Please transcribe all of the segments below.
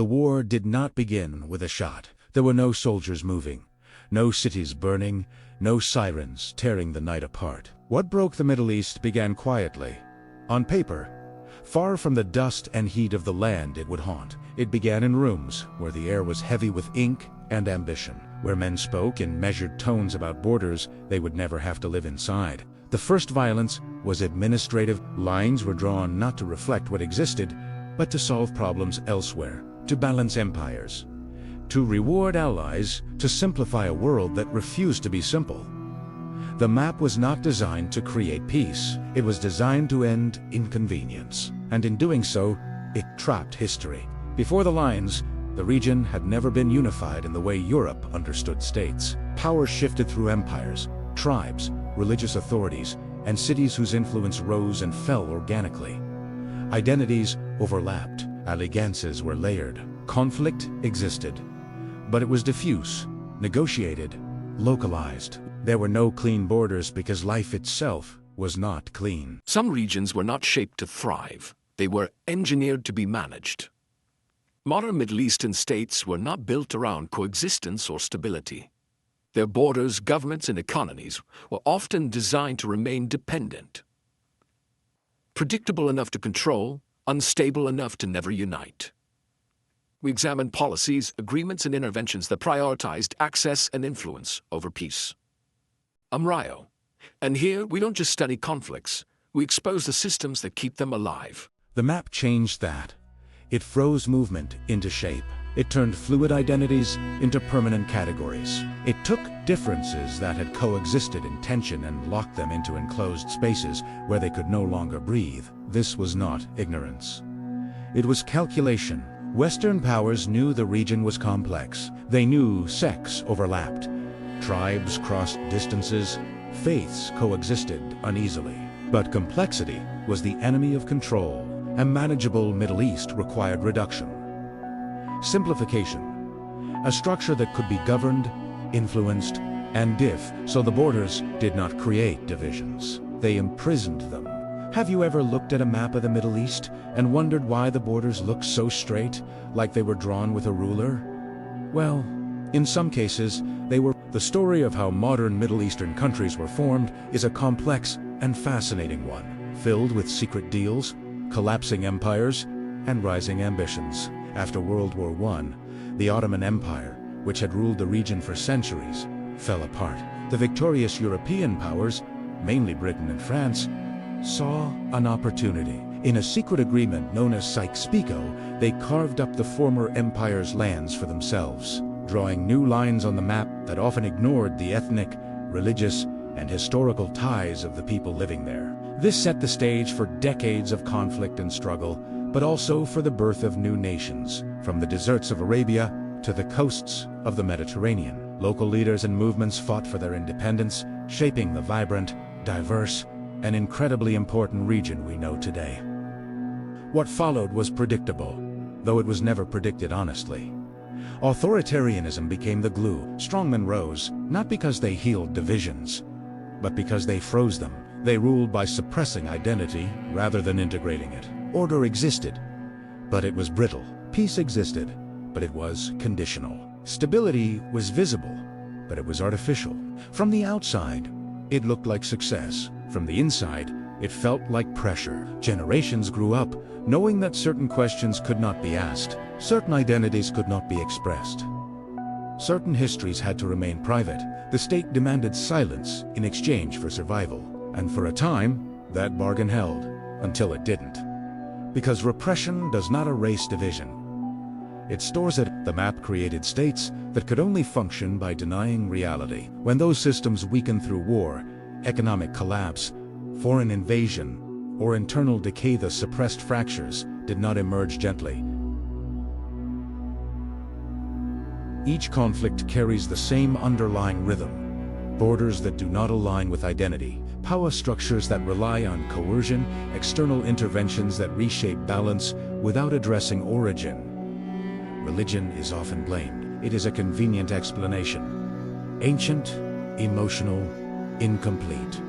The war did not begin with a shot. There were no soldiers moving, no cities burning, no sirens tearing the night apart. What broke the Middle East began quietly. On paper, far from the dust and heat of the land it would haunt. It began in rooms where the air was heavy with ink and ambition, where men spoke in measured tones about borders they would never have to live inside. The first violence was administrative. Lines were drawn not to reflect what existed, but to solve problems elsewhere, to balance empires, to reward allies, to simplify a world that refused to be simple. The map was not designed to create peace. It was designed to end inconvenience. And in doing so, it trapped history. Before the lines, the region had never been unified in the way Europe understood states. Power shifted through empires, tribes, religious authorities, and cities whose influence rose and fell organically. Identities overlapped, allegiances were layered. Conflict existed, but it was diffuse, negotiated, localized. There were no clean borders because life itself was not clean. Some regions were not shaped to thrive. They were engineered to be managed. Modern Middle Eastern states were not built around coexistence or stability. Their borders, governments, and economies were often designed to remain dependent. Predictable enough to control, unstable enough to never unite. We examined policies, agreements, and interventions that prioritized access and influence over peace. I'm Ryo, and here we don't just study conflicts, we expose the systems that keep them alive. The map changed that. It froze movement into shape. It turned fluid identities into permanent categories. It took differences that had coexisted in tension and locked them into enclosed spaces where they could no longer breathe. This was not ignorance. It was calculation. Western powers knew the region was complex. They knew sex overlapped. Tribes crossed distances. Faiths coexisted uneasily. But complexity was the enemy of control. A manageable Middle East required reduction. Simplification. A structure that could be governed, influenced, and so the borders did not create divisions. They imprisoned them. Have you ever looked at a map of the Middle East and wondered why the borders looked so straight, like they were drawn with a ruler? Well, in some cases, they were. The story of how modern Middle Eastern countries were formed is a complex and fascinating one, filled with secret deals, collapsing empires, and rising ambitions. After World War I, the Ottoman Empire, which had ruled the region for centuries, fell apart. The victorious European powers, mainly Britain and France, saw an opportunity. In a secret agreement known as Sykes-Picot, they carved up the former empire's lands for themselves, drawing new lines on the map that often ignored the ethnic, religious, and historical ties of the people living there. This set the stage for decades of conflict and struggle, but also for the birth of new nations, from the deserts of Arabia to the coasts of the Mediterranean. Local leaders and movements fought for their independence, shaping the vibrant, diverse, and incredibly important region we know today. What followed was predictable, though it was never predicted honestly. Authoritarianism became the glue. Strongmen rose, not because they healed divisions, but because they froze them. They ruled by suppressing identity rather than integrating it. Order existed, but it was brittle. Peace existed, but it was conditional. Stability was visible, but it was artificial. From the outside, it looked like success. From the inside, it felt like pressure. Generations grew up knowing that certain questions could not be asked, certain identities could not be expressed. Certain histories had to remain private. The state demanded silence in exchange for survival. And for a time, that bargain held, until it didn't. Because repression does not erase division. It stores it. The map created states that could only function by denying reality. When those systems weakened through war, economic collapse, foreign invasion, or internal decay, the suppressed fractures did not emerge gently. Each conflict carries the same underlying rhythm. Borders that do not align with identity. Power structures that rely on coercion, external interventions that reshape balance without addressing origin. Religion is often blamed. It is a convenient explanation. Ancient, emotional, incomplete.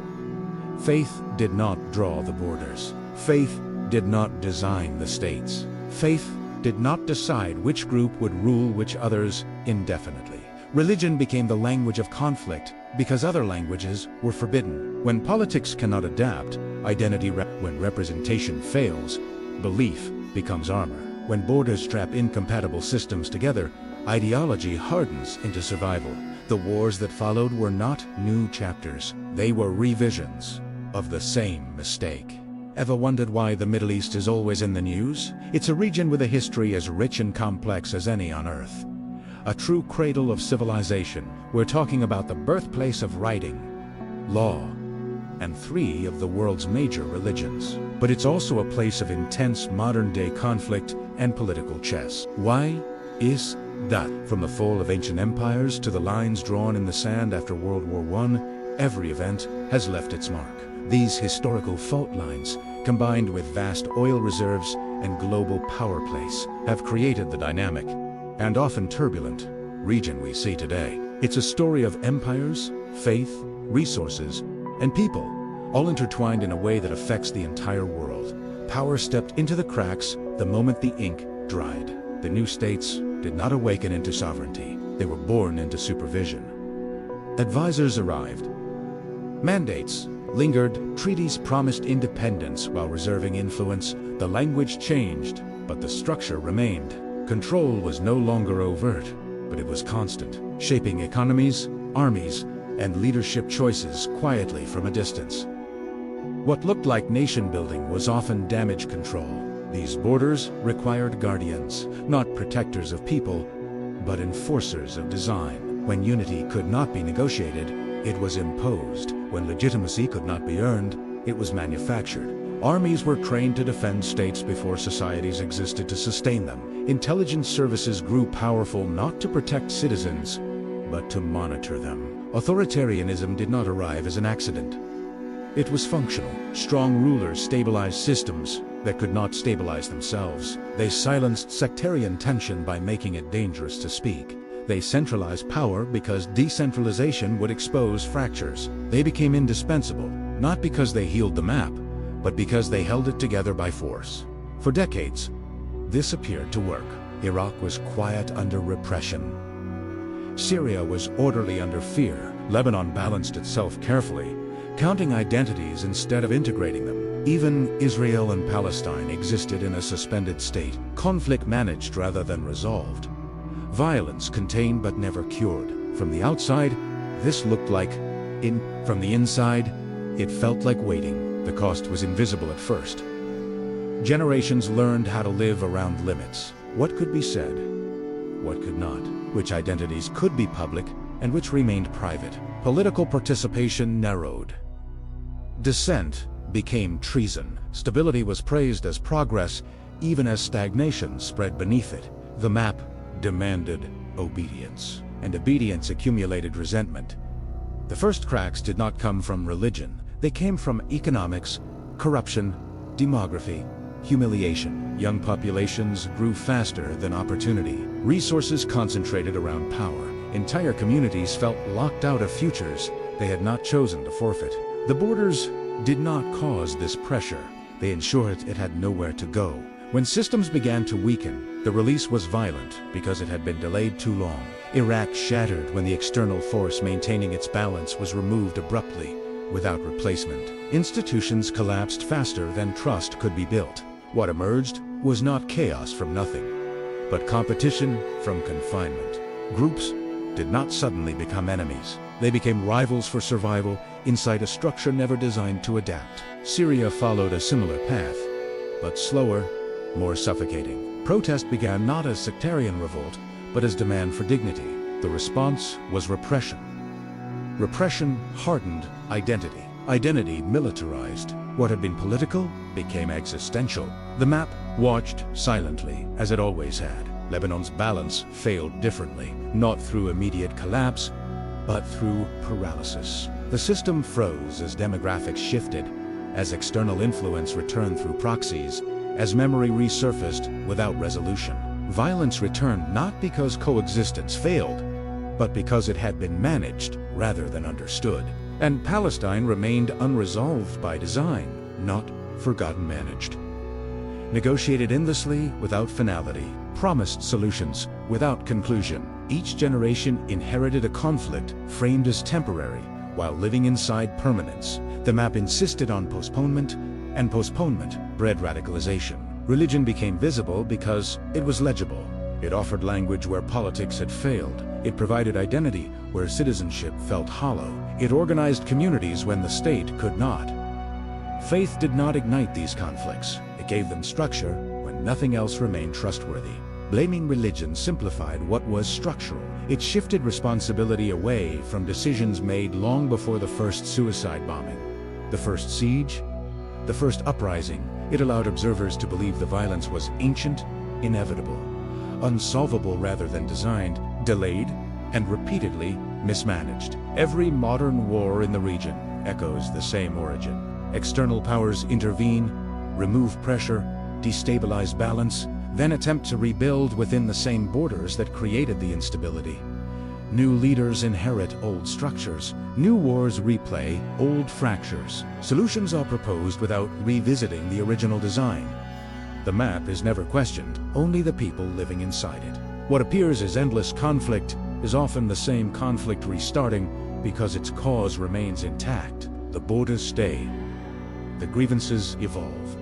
Faith did not draw the borders. Faith did not design the states. Faith did not decide which group would rule which others indefinitely. Religion became the language of conflict because other languages were forbidden. When politics cannot adapt, when representation fails, belief becomes armor. When borders trap incompatible systems together, ideology hardens into survival. The wars that followed were not new chapters. They were revisions of the same mistake. Ever wondered why the Middle East is always in the news? It's a region with a history as rich and complex as any on Earth. A true cradle of civilization. We're talking about the birthplace of writing, law, and 3 of the world's major religions. But it's also a place of intense modern-day conflict and political chess. Why is that? From the fall of ancient empires to the lines drawn in the sand after World War I, every event has left its mark. These historical fault lines, combined with vast oil reserves and global power plays, have created the dynamic, and often turbulent, region we see today. It's a story of empires, faith, resources, and people, all intertwined in a way that affects the entire world. Power stepped into the cracks the moment the ink dried. The new states did not awaken into sovereignty. They were born into supervision. Advisors arrived. Mandates lingered. Treaties promised independence while reserving influence. The language changed, but the structure remained. Control was no longer overt, but it was constant, shaping economies, armies, and leadership choices quietly from a distance. What looked like nation-building was often damage control. These borders required guardians, not protectors of people, but enforcers of design. When unity could not be negotiated, it was imposed. When legitimacy could not be earned, it was manufactured. Armies were trained to defend states before societies existed to sustain them. Intelligence services grew powerful not to protect citizens, but to monitor them. Authoritarianism did not arrive as an accident. It was functional. Strong rulers stabilized systems that could not stabilize themselves. They silenced sectarian tension by making it dangerous to speak. They centralized power because decentralization would expose fractures. They became indispensable, not because they healed the map, but because they held it together by force. For decades, this appeared to work. Iraq was quiet under repression. Syria was orderly under fear. Lebanon balanced itself carefully, counting identities instead of integrating them. Even Israel and Palestine existed in a suspended state, conflict managed rather than resolved. Violence contained but never cured. From the outside, this looked like from the inside, it felt like waiting. The cost was invisible at first. Generations learned how to live around limits. What could be said, what could not, which identities could be public and which remained private. Political participation narrowed. Dissent became treason. Stability was praised as progress, even as stagnation spread beneath it. The map demanded obedience, and obedience accumulated resentment. The first cracks did not come from religion. They came from economics, corruption, demography, humiliation. Young populations grew faster than opportunity. Resources concentrated around power. Entire communities felt locked out of futures they had not chosen to forfeit. The borders did not cause this pressure. They ensured it had nowhere to go. When systems began to weaken, the release was violent because it had been delayed too long. Iraq shattered when the external force maintaining its balance was removed abruptly, without replacement. Institutions collapsed faster than trust could be built. What emerged was not chaos from nothing, but competition from confinement. Groups did not suddenly become enemies. They became rivals for survival inside a structure never designed to adapt. Syria followed a similar path, but slower, more suffocating. Protest began not as sectarian revolt, but as demand for dignity. The response was repression. Repression hardened identity. Identity militarized. What had been political became existential. The map watched silently, as it always had. Lebanon's balance failed differently, not through immediate collapse, but through paralysis. The system froze as demographics shifted, as external influence returned through proxies, as memory resurfaced without resolution. Violence returned not because coexistence failed, but because it had been managed rather than understood. And Palestine remained unresolved by design, not forgotten managed. negotiated endlessly without finality, promised solutions without conclusion. Each generation inherited a conflict framed as temporary, while living inside permanence. The map insisted on postponement, and postponement bred radicalization. Religion became visible because it was legible. It offered language where politics had failed. It provided identity where citizenship felt hollow. It organized communities when the state could not. Faith did not ignite these conflicts. It gave them structure when nothing else remained trustworthy. Blaming religion simplified what was structural. It shifted responsibility away from decisions made long before the first suicide bombing, the first siege, the first uprising. It allowed observers to believe the violence was ancient, inevitable, unsolvable rather than designed, delayed, and repeatedly mismanaged. Every modern war in the region echoes the same origin. External powers intervene, remove pressure, destabilize balance, then attempt to rebuild within the same borders that created the instability. New leaders inherit old structures. New wars replay old fractures. Solutions are proposed without revisiting the original design. The map is never questioned, only the people living inside it. What appears as endless conflict is often the same conflict restarting because its cause remains intact. The borders stay. The grievances evolve.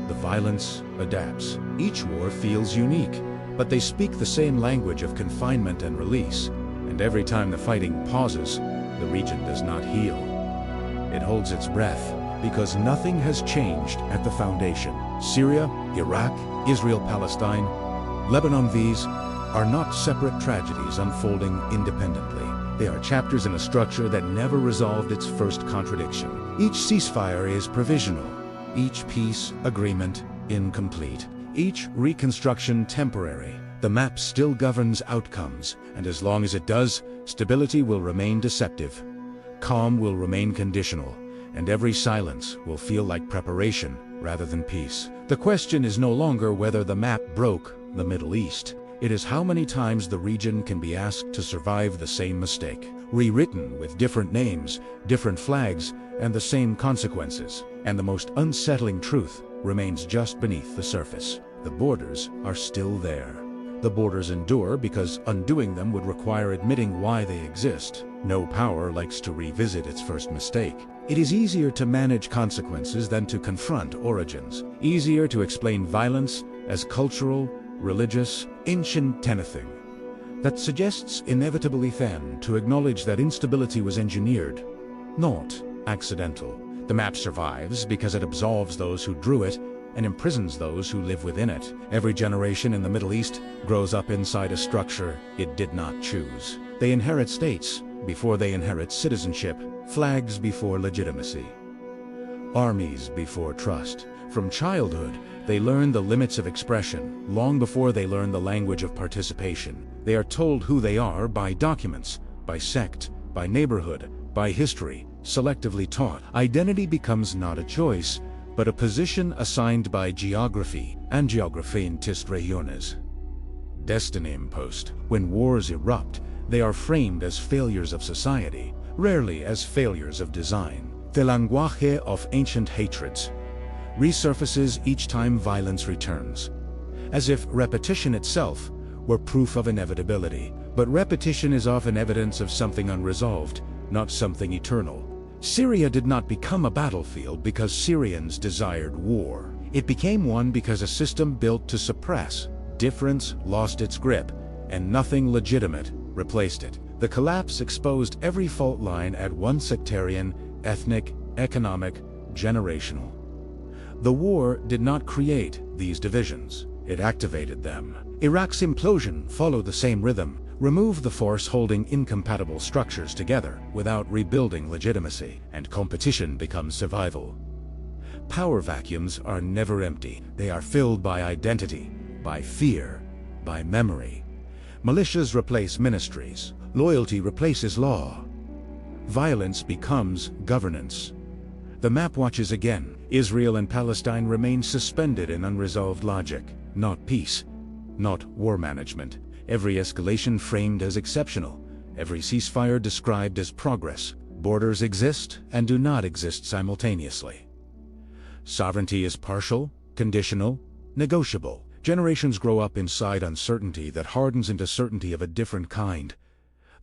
The violence adapts. Each war feels unique, but they speak the same language of confinement and release. And every time the fighting pauses, the region does not heal. It holds its breath because nothing has changed at the foundation. Syria, Iraq, Israel, Palestine, Lebanon, these are not separate tragedies unfolding independently. They are chapters in a structure that never resolved its first contradiction. Each ceasefire is provisional, each peace agreement incomplete, each reconstruction temporary. The map still governs outcomes, and as long as it does, stability will remain deceptive. Calm will remain conditional, and every silence will feel like preparation rather than peace. The question is no longer whether the map broke the Middle East. It is how many times the region can be asked to survive the same mistake, rewritten with different names, different flags, and the same consequences. And the most unsettling truth remains just beneath the surface. The borders are still there. The borders endure because undoing them would require admitting why they exist. No power likes to revisit its first mistake. It is easier to manage consequences than to confront origins. Easier to explain violence as cultural, religious, ancient anything. That suggests inevitably then to acknowledge that instability was engineered, not accidental. The map survives because it absolves those who drew it and imprisons those who live within it. Every generation in the Middle East grows up inside a structure it did not choose. They inherit states before they inherit citizenship, flags before legitimacy, armies before trust. From childhood, they learn the limits of expression, long before they learn the language of participation. They are told who they are by documents, by sect, by neighborhood, by history, selectively taught. Identity becomes not a choice, but a position assigned by geography, and geography in tis regiones. Destiny imposed. When wars erupt, they are framed as failures of society, rarely as failures of design. The language of ancient hatreds resurfaces each time violence returns, as if repetition itself were proof of inevitability. But repetition is often evidence of something unresolved, not something eternal. Syria did not become a battlefield because Syrians desired war. It became one because a system built to suppress difference lost its grip, and nothing legitimate replaced it. The collapse exposed every fault line at once: sectarian, ethnic, economic, generational. The war did not create these divisions, it activated them. Iraq's implosion followed the same rhythm. Remove the force holding incompatible structures together without rebuilding legitimacy, and competition becomes survival. Power vacuums are never empty. They are filled by identity, by fear, by memory. Militias replace ministries. Loyalty replaces law. Violence becomes governance. The map watches again. Israel and Palestine remain suspended in unresolved logic, not peace, not war management. Every escalation framed as exceptional, every ceasefire described as progress. Borders exist and do not exist simultaneously. Sovereignty is partial, conditional, negotiable. Generations grow up inside uncertainty that hardens into certainty of a different kind.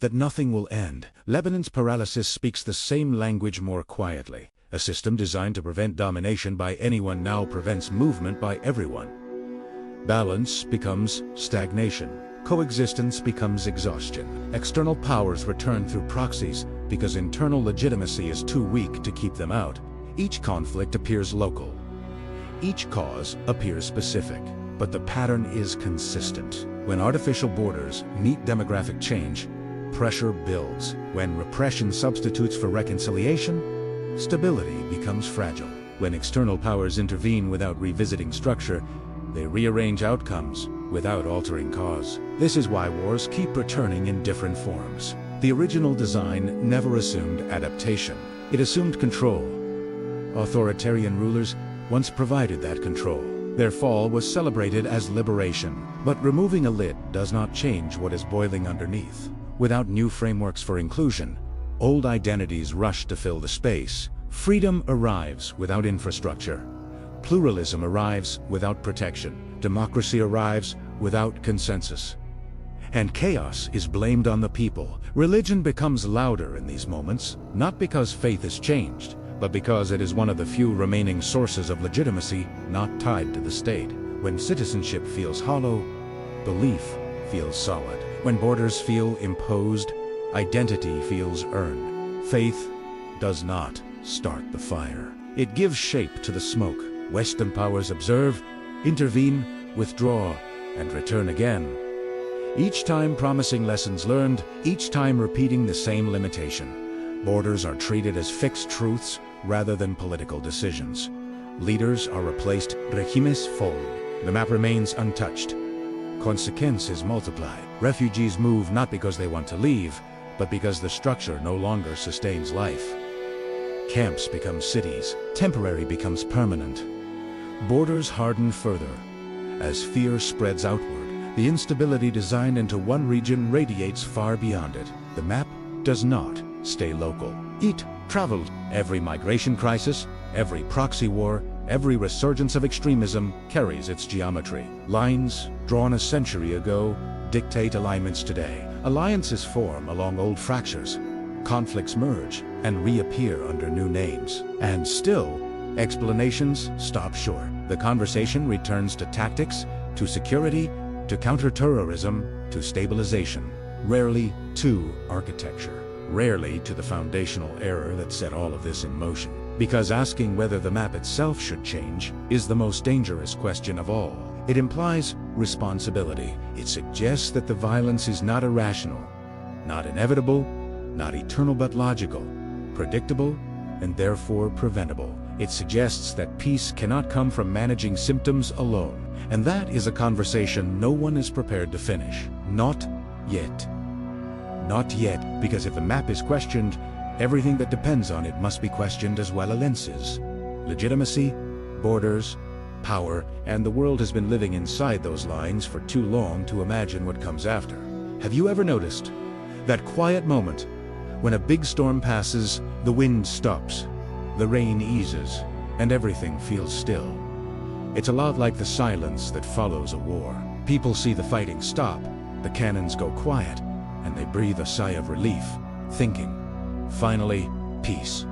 That nothing will end. Lebanon's paralysis speaks the same language more quietly. A system designed to prevent domination by anyone now prevents movement by everyone. Balance becomes stagnation. Coexistence becomes exhaustion. External powers return through proxies because internal legitimacy is too weak to keep them out. Each conflict appears local. Each cause appears specific. But the pattern is consistent. When artificial borders meet demographic change, pressure builds. When repression substitutes for reconciliation, stability becomes fragile. When external powers intervene without revisiting structure, they rearrange outcomes without altering cause. This is why wars keep returning in different forms. The original design never assumed adaptation. It assumed control. Authoritarian rulers once provided that control. Their fall was celebrated as liberation. But removing a lid does not change what is boiling underneath. Without new frameworks for inclusion, old identities rush to fill the space. Freedom arrives without infrastructure. Pluralism arrives without protection. Democracy arrives without consensus. And chaos is blamed on the people. Religion becomes louder in these moments, not because faith has changed, but because it is one of the few remaining sources of legitimacy not tied to the state. When citizenship feels hollow, belief feels solid. When borders feel imposed, identity feels earned. Faith does not start the fire. It gives shape to the smoke. Western powers observe, intervene, withdraw, and return again. Each time promising lessons learned, each time repeating the same limitation. Borders are treated as fixed truths rather than political decisions. Leaders are replaced. Regímenes fall. The map remains untouched. Consequence is multiplied. Refugees move not because they want to leave, but because the structure no longer sustains life. Camps become cities. Temporary becomes permanent. Borders harden further. As fear spreads outward, the instability designed into one region radiates far beyond it. The map does not stay local. It travels. Every migration crisis, every proxy war, every resurgence of extremism carries its geometry. Lines drawn a century ago dictate alignments today. Alliances form along old fractures. Conflicts merge and reappear under new names. And still, explanations stop short. The conversation returns to tactics, to security, to counterterrorism, to stabilization. Rarely to architecture. Rarely to the foundational error that set all of this in motion. Because asking whether the map itself should change is the most dangerous question of all. It implies responsibility. It suggests that the violence is not irrational, not inevitable, not eternal but logical, predictable, and therefore preventable. It suggests that peace cannot come from managing symptoms alone. And that is a conversation no one is prepared to finish. Not yet. Not yet, because if the map is questioned, everything that depends on it must be questioned as well. Lenses, legitimacy, borders, power, and the world has been living inside those lines for too long to imagine what comes after. Have you ever noticed that quiet moment when a big storm passes, the wind stops, the rain eases, and everything feels still? It's a lot like the silence that follows a war. People see the fighting stop, the cannons go quiet, and they breathe a sigh of relief, thinking, finally, peace.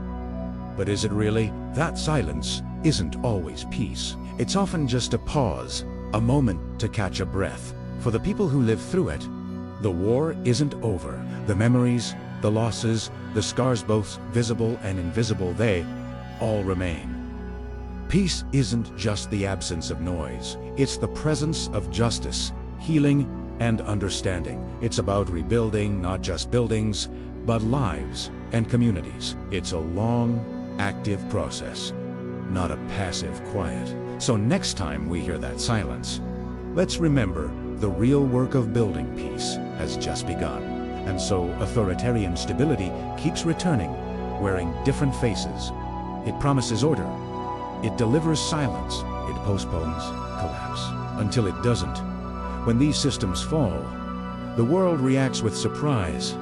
But is it really? That silence isn't always peace. It's often just a pause, a moment to catch a breath. For the people who live through it, the war isn't over. The memories, the losses, the scars both visible and invisible, they all remain. Peace isn't just the absence of noise. It's the presence of justice, healing, and understanding. It's about rebuilding not just buildings, but lives and communities. It's a long, active process, not a passive quiet. So next time we hear that silence, let's remember the real work of building peace has just begun. And so authoritarian stability keeps returning, wearing different faces. It promises order. It delivers silence. It postpones collapse until it doesn't. When these systems fall, the world reacts with surprise,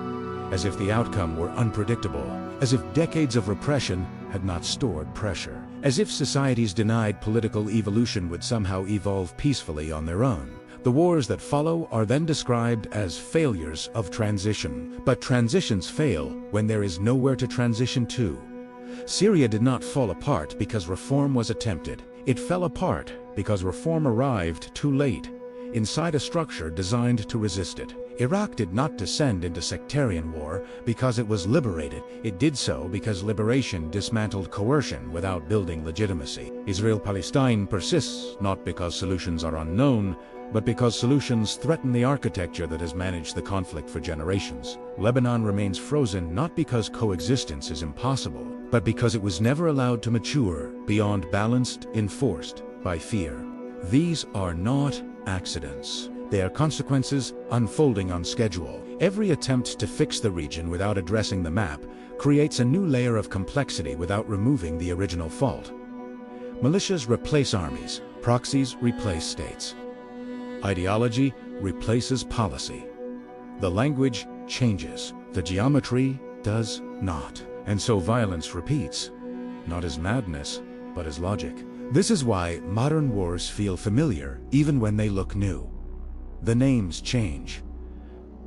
as if the outcome were unpredictable, as if decades of repression had not stored pressure. As if societies denied political evolution would somehow evolve peacefully on their own. The wars that follow are then described as failures of transition. But transitions fail when there is nowhere to transition to. Syria did not fall apart because reform was attempted. It fell apart because reform arrived too late, inside a structure designed to resist it. Iraq did not descend into sectarian war because it was liberated. It did so because liberation dismantled coercion without building legitimacy. Israel-Palestine persists not because solutions are unknown, but because solutions threaten the architecture that has managed the conflict for generations. Lebanon remains frozen not because coexistence is impossible, but because it was never allowed to mature beyond balanced, enforced by fear. These are not accidents. They are consequences unfolding on schedule. Every attempt to fix the region without addressing the map creates a new layer of complexity without removing the original fault. Militias replace armies, proxies replace states. Ideology replaces policy. The language changes. The geometry does not. And so violence repeats, not as madness, but as logic. This is why modern wars feel familiar, even when they look new. The names change.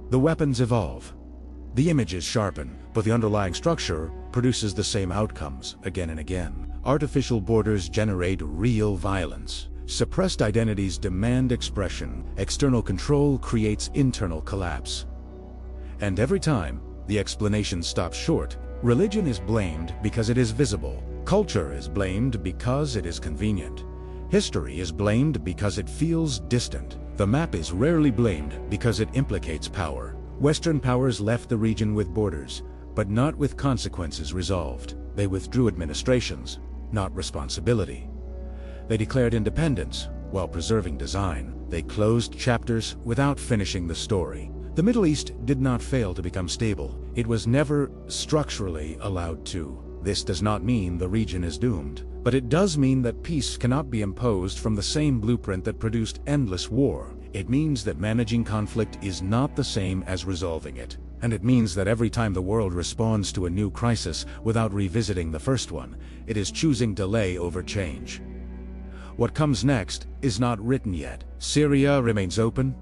The weapons evolve. The images sharpen, but the underlying structure produces the same outcomes again and again. Artificial borders generate real violence. Suppressed identities demand expression. External control creates internal collapse. And every time the explanation stops short, religion is blamed because it is visible. Culture is blamed because it is convenient. History is blamed because it feels distant. The map is rarely blamed because it implicates power. Western powers left the region with borders, but not with consequences resolved. They withdrew administrations, not responsibility. They declared independence while preserving design. They closed chapters without finishing the story. The Middle East did not fail to become stable. It was never structurally allowed to. This does not mean the region is doomed, but it does mean that peace cannot be imposed from the same blueprint that produced endless war. It means that managing conflict is not the same as resolving it. And it means that every time the world responds to a new crisis without revisiting the first one, it is choosing delay over change. What comes next is not written yet. Syria remains open.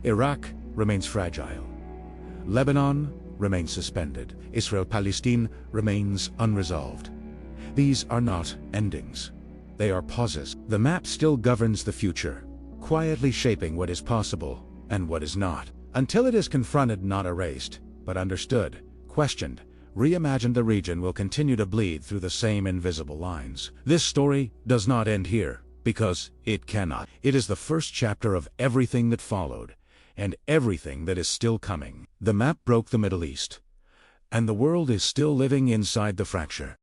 Iraq remains fragile. Lebanon remains suspended. Israel-Palestine remains unresolved. These are not endings. They are pauses. The map still governs the future, quietly shaping what is possible and what is not. Until it is confronted, not erased, but understood, questioned, reimagined, the region will continue to bleed through the same invisible lines. This story does not end here, because it cannot. It is the first chapter of everything that followed, and everything that is still coming. The map broke the Middle East, and the world is still living inside the fracture.